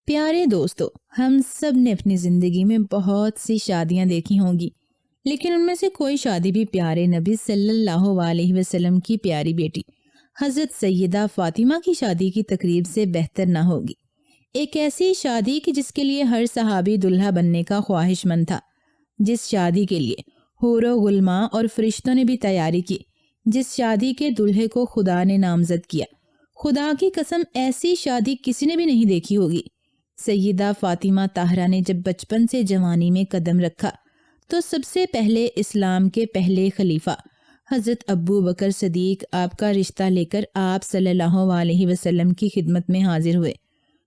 پیارے دوستو، ہم سب نے اپنی زندگی میں بہت سی شادیاں دیکھی ہوں گی، لیکن ان میں سے کوئی شادی بھی پیارے نبی صلی اللہ علیہ وسلم کی پیاری بیٹی حضرت سیدہ فاطمہ کی شادی کی تقریب سے بہتر نہ ہوگی۔ ایک ایسی شادی کہ جس کے لیے ہر صحابی دلہا بننے کا خواہش مند تھا، جس شادی کے لیے حور و غلماں اور فرشتوں نے بھی تیاری کی، جس شادی کے دلہے کو خدا نے نامزد کیا۔ خدا کی قسم، ایسی شادی کسی نے بھی نہیں دیکھی ہوگی۔ سیدہ فاطمہ طاہرہ نے جب بچپن سے جوانی میں قدم رکھا تو سب سے پہلے اسلام کے پہلے خلیفہ حضرت ابو بکر صدیق آپ کا رشتہ لے کر آپ صلی اللہ علیہ وسلم کی خدمت میں حاضر ہوئے،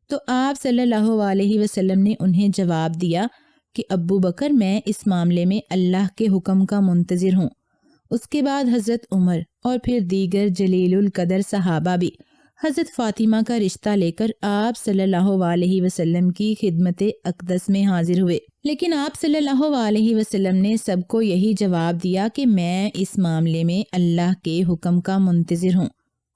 تو آپ صلی اللہ علیہ وسلم نے انہیں جواب دیا کہ ابو بکر، میں اس معاملے میں اللہ کے حکم کا منتظر ہوں۔ اس کے بعد حضرت عمر اور پھر دیگر جلیل القدر صحابہ بھی حضرت فاطمہ کا رشتہ لے کر آپ صلی اللہ علیہ وسلم کی خدمت اقدس میں حاضر ہوئے، لیکن آپ صلی اللہ علیہ وسلم نے سب کو یہی جواب دیا کہ میں اس معاملے میں اللہ کے حکم کا منتظر ہوں۔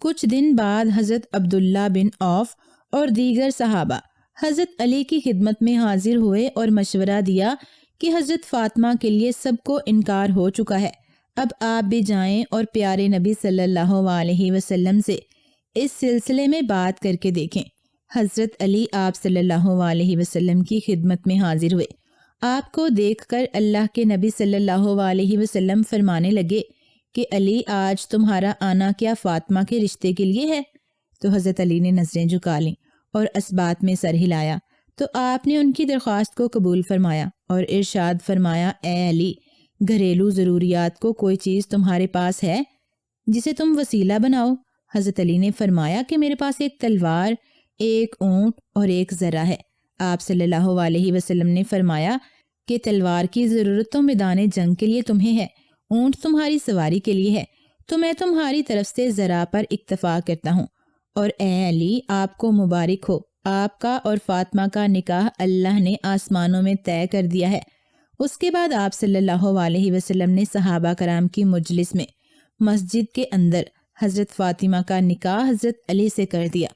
کچھ دن بعد حضرت عبداللہ بن عوف اور دیگر صحابہ حضرت علی کی خدمت میں حاضر ہوئے اور مشورہ دیا کہ حضرت فاطمہ کے لیے سب کو انکار ہو چکا ہے، اب آپ بھی جائیں اور پیارے نبی صلی اللہ علیہ وسلم سے اس سلسلے میں بات کر کے دیکھیں۔ حضرت علی آپ صلی اللہ علیہ وسلم کی خدمت میں حاضر ہوئے۔ آپ کو دیکھ کر اللہ کے نبی صلی اللہ علیہ وسلم فرمانے لگے کہ علی، آج تمہارا آنا کیا فاطمہ کے رشتے کے لیے ہے؟ تو حضرت علی نے نظریں جھکا لیں اور اسبات میں سر ہلایا، تو آپ نے ان کی درخواست کو قبول فرمایا اور ارشاد فرمایا، اے علی، گھریلو ضروریات کو کوئی چیز تمہارے پاس ہے جسے تم وسیلہ بناؤ؟ حضرت علی نے فرمایا کہ میرے پاس ایک تلوار، ایک اونٹ اور ایک ذرہ ہے۔ آپ صلی اللہ علیہ وسلم نے فرمایا کہ تلوار کی ضرورت تو میدان جنگ کے لیے تمہیں ہے، اونٹ تمہاری سواری کے لیے ہے، تو میں تمہاری طرف سے ذرہ پر اکتفا کرتا ہوں۔ اور اے علی، آپ کو مبارک ہو، آپ کا اور فاطمہ کا نکاح اللہ نے آسمانوں میں طے کر دیا ہے۔ اس کے بعد آپ صلی اللہ علیہ وسلم نے صحابہ کرام کی مجلس میں مسجد کے اندر حضرت فاطمہ کا نکاح حضرت علی سے کر دیا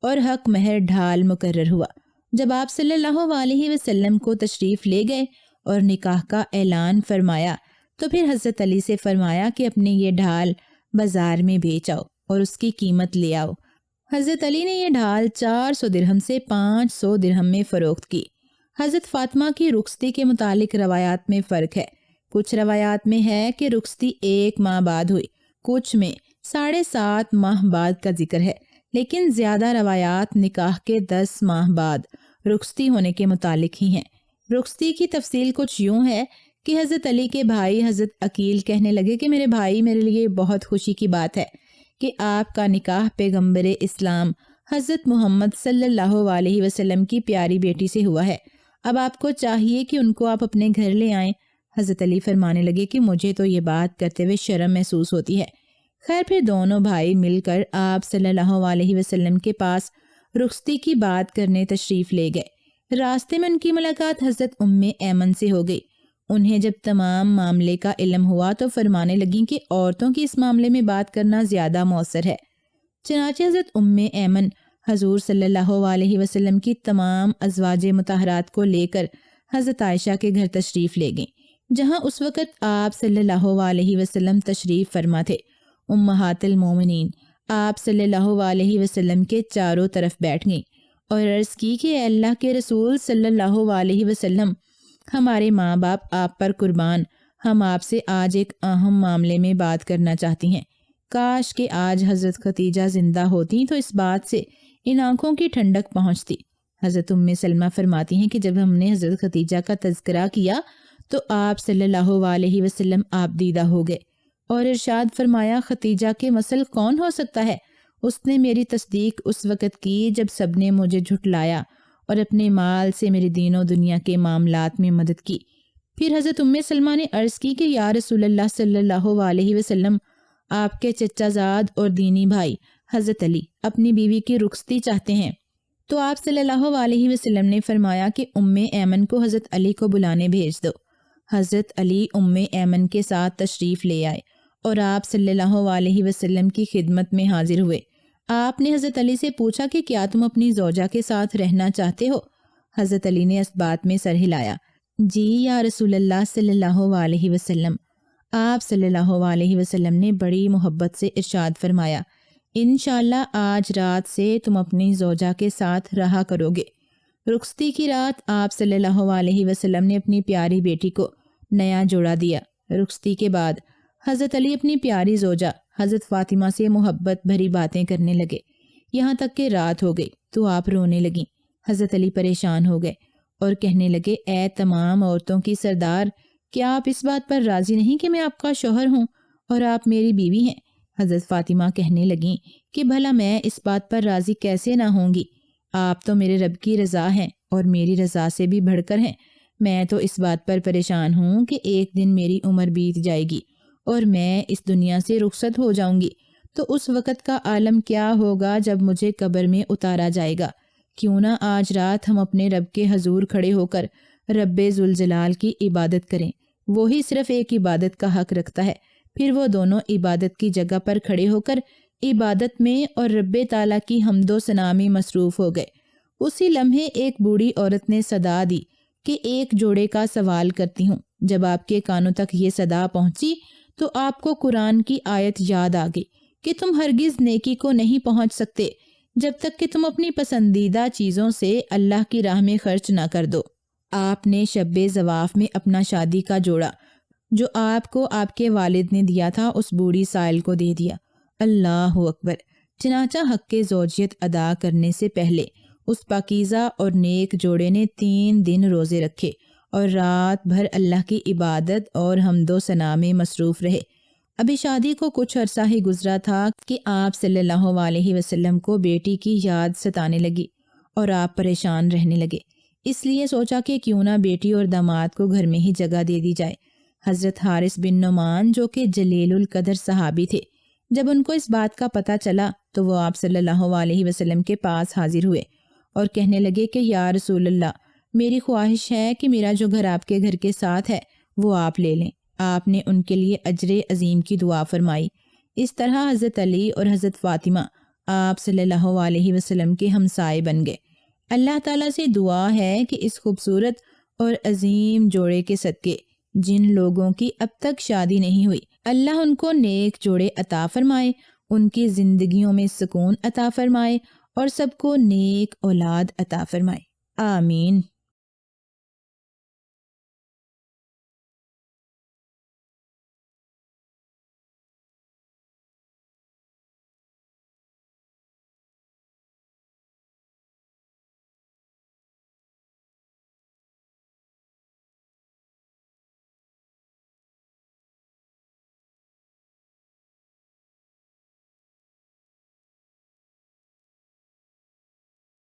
اور حق مہر ڈھال مقرر ہوا۔ جب آپ صلی اللہ علیہ وسلم کو تشریف لے گئے اور نکاح کا اعلان فرمایا تو پھر حضرت علی سے فرمایا کہ اپنے یہ ڈھال بازار میں بیچ آؤ اور اس کی قیمت لے آؤ۔ حضرت علی نے یہ ڈھال 400 درہم سے 500 درہم میں فروخت کی۔ حضرت فاطمہ کی رخصتی کے متعلق روایات میں فرق ہے۔ کچھ روایات میں ہے کہ رخصتی 1 ماہ بعد ہوئی، کچھ میں 7.5 ماہ بعد کا ذکر ہے، لیکن زیادہ روایات نکاح کے 10 ماہ بعد رخصتی ہونے کے متعلق ہی ہیں۔ رخصتی کی تفصیل کچھ یوں ہے کہ حضرت علی کے بھائی حضرت عقیل کہنے لگے کہ میرے بھائی، میرے لیے بہت خوشی کی بات ہے کہ آپ کا نکاح پیغمبر اسلام حضرت محمد صلی اللہ علیہ وسلم کی پیاری بیٹی سے ہوا ہے، اب آپ کو چاہیے کہ ان کو آپ اپنے گھر لے آئیں۔ حضرت علی فرمانے لگے کہ مجھے تو یہ بات کرتے ہوئے شرم محسوس ہوتی ہے۔ خیر، پھر دونوں بھائی مل کر آپ صلی اللہ علیہ وسلم کے پاس رخصتی کی بات کرنے تشریف لے گئے۔ راستے میں ان کی ملاقات حضرت ام ایمن سے ہو گئی۔ انہیں جب تمام معاملے کا علم ہوا تو فرمانے لگیں کہ عورتوں کی اس معاملے میں بات کرنا زیادہ مؤثر ہے۔ چنانچہ حضرت ام ایمن حضور صلی اللہ علیہ وسلم کی تمام ازواج مطہرات کو لے کر حضرت عائشہ کے گھر تشریف لے گئیں، جہاں اس وقت آپ صلی اللہ علیہ وسلم تشریف فرما تھے۔ امہات المومنین آپ صلی اللہ علیہ وسلم کے چاروں طرف بیٹھ گئیں اور عرض کی کہ اے اللہ کے رسول صلی اللہ علیہ وسلم، ہمارے ماں باپ آپ پر قربان، ہم آپ سے آج ایک اہم معاملے میں بات کرنا چاہتی ہیں۔ کاش کہ آج حضرت خدیجہ زندہ ہوتی تو اس بات سے ان آنکھوں کی ٹھنڈک پہنچتی۔ حضرت ام سلمہ فرماتی ہیں کہ جب ہم نے حضرت خدیجہ کا تذکرہ کیا تو آپ صلی اللہ علیہ وسلم آپ دیدہ ہو گئے اور ارشاد فرمایا، خدیجہ کے مثل کون ہو سکتا ہے؟ اس نے میری تصدیق اس وقت کی جب سب نے مجھے جھٹلایا اور اپنے مال سے میرے دین و دنیا کے معاملات میں مدد کی۔ پھر حضرت ام سلمہ نے عرض کی کہ یا رسول اللہ صلی اللہ علیہ وسلم، آپ کے چچا زاد اور دینی بھائی حضرت علی اپنی بیوی کی رخصتی چاہتے ہیں۔ تو آپ صلی اللہ علیہ وسلم نے فرمایا کہ ام ایمن کو حضرت علی کو بلانے بھیج دو۔ حضرت علی ام ایمن کے ساتھ تشریف لے آئے اور آپ صلی اللہ علیہ وسلم کی خدمت میں حاضر ہوئے۔ آپ نے حضرت علی سے پوچھا کہ کیا تم اپنی زوجہ کے ساتھ رہنا چاہتے ہو؟ حضرت علی نے اس بات میں سر ہلایا۔ جی یا رسول اللہ صلی اللہ علیہ وسلم۔ آپ صلی اللہ علیہ وسلم نے بڑی محبت سے ارشاد فرمایا، انشاءاللہ آج رات سے تم اپنی زوجہ کے ساتھ رہا کرو گے۔ رخصتی کی رات آپ صلی اللہ علیہ وسلم نے اپنی پیاری بیٹی کو نیا جوڑا دیا۔ رخصتی کے بعد حضرت علی اپنی پیاری زوجہ حضرت فاطمہ سے محبت بھری باتیں کرنے لگے، یہاں تک کہ رات ہو گئی تو آپ رونے لگیں۔ حضرت علی پریشان ہو گئے اور کہنے لگے، اے تمام عورتوں کی سردار، کیا آپ اس بات پر راضی نہیں کہ میں آپ کا شوہر ہوں اور آپ میری بیوی ہیں؟ حضرت فاطمہ کہنے لگیں کہ بھلا میں اس بات پر راضی کیسے نہ ہوں گی؟ آپ تو میرے رب کی رضا ہیں اور میری رضا سے بھی بڑھ کر ہیں۔ میں تو اس بات پر پریشان ہوں کہ ایک دن میری عمر بیت جائے گی اور میں اس دنیا سے رخصت ہو جاؤں گی، تو اس وقت کا عالم کیا ہوگا جب مجھے قبر میں اتارا جائے گا۔ کیوں نہ آج رات ہم اپنے رب کے حضور کھڑے ہو کر رب ذوالجلال کی عبادت کریں۔ وہی صرف ایک عبادت کا حق رکھتا ہے، پھر وہ دونوں عبادت کی جگہ پر کھڑے ہو کر عبادت میں اور رب تعالیٰ کی حمد و ثنا میں مصروف ہو گئے۔ اسی لمحے ایک بوڑھی عورت نے صدا دی کہ ایک جوڑے کا سوال کرتی ہوں۔ جب آپ کے کانوں تک یہ صدا پہنچی تو آپ کو قرآن کی آیت یاد آ گئی کہ تم ہرگز نیکی کو نہیں پہنچ سکتے جب تک کہ تم اپنی پسندیدہ چیزوں سے اللہ کی راہ میں خرچ نہ کر دو۔ آپ نے شب زواف میں اپنا شادی کا جوڑا جو آپ کو آپ کے والد نے دیا تھا اس بوڑھی سائل کو دے دیا۔ اللہ اکبر۔ چنانچہ حق کے زوجیت ادا کرنے سے پہلے اس پاکیزہ اور نیک جوڑے نے 3 دن روزے رکھے اور رات بھر اللہ کی عبادت اور حمد و ثنا میں مصروف رہے۔ ابھی شادی کو کچھ عرصہ ہی گزرا تھا کہ آپ صلی اللہ علیہ وسلم کو بیٹی کی یاد ستانے لگی اور آپ پریشان رہنے لگے۔ اس لیے سوچا کہ کیوں نہ بیٹی اور داماد کو گھر میں ہی جگہ دے دی جائے۔ حضرت حارث بن نعمان جو کہ جلیل القدر صحابی تھے، جب ان کو اس بات کا پتہ چلا تو وہ آپ صلی اللہ علیہ وسلم کے پاس حاضر ہوئے اور کہنے لگے کہ یا رسول اللہ، میری خواہش ہے کہ میرا جو گھر آپ کے گھر کے ساتھ ہے وہ آپ لے لیں۔ آپ نے ان کے لیے اجر عظیم کی دعا فرمائی۔ اس طرح حضرت علی اور حضرت فاطمہ آپ صلی اللہ علیہ وسلم کے ہمسائے بن گئے۔ اللہ تعالیٰ سے دعا ہے کہ اس خوبصورت اور عظیم جوڑے کے صدقے جن لوگوں کی اب تک شادی نہیں ہوئی، اللہ ان کو نیک جوڑے عطا فرمائے، ان کی زندگیوں میں سکون عطا فرمائے اور سب کو نیک اولاد عطا فرمائے۔ آمین۔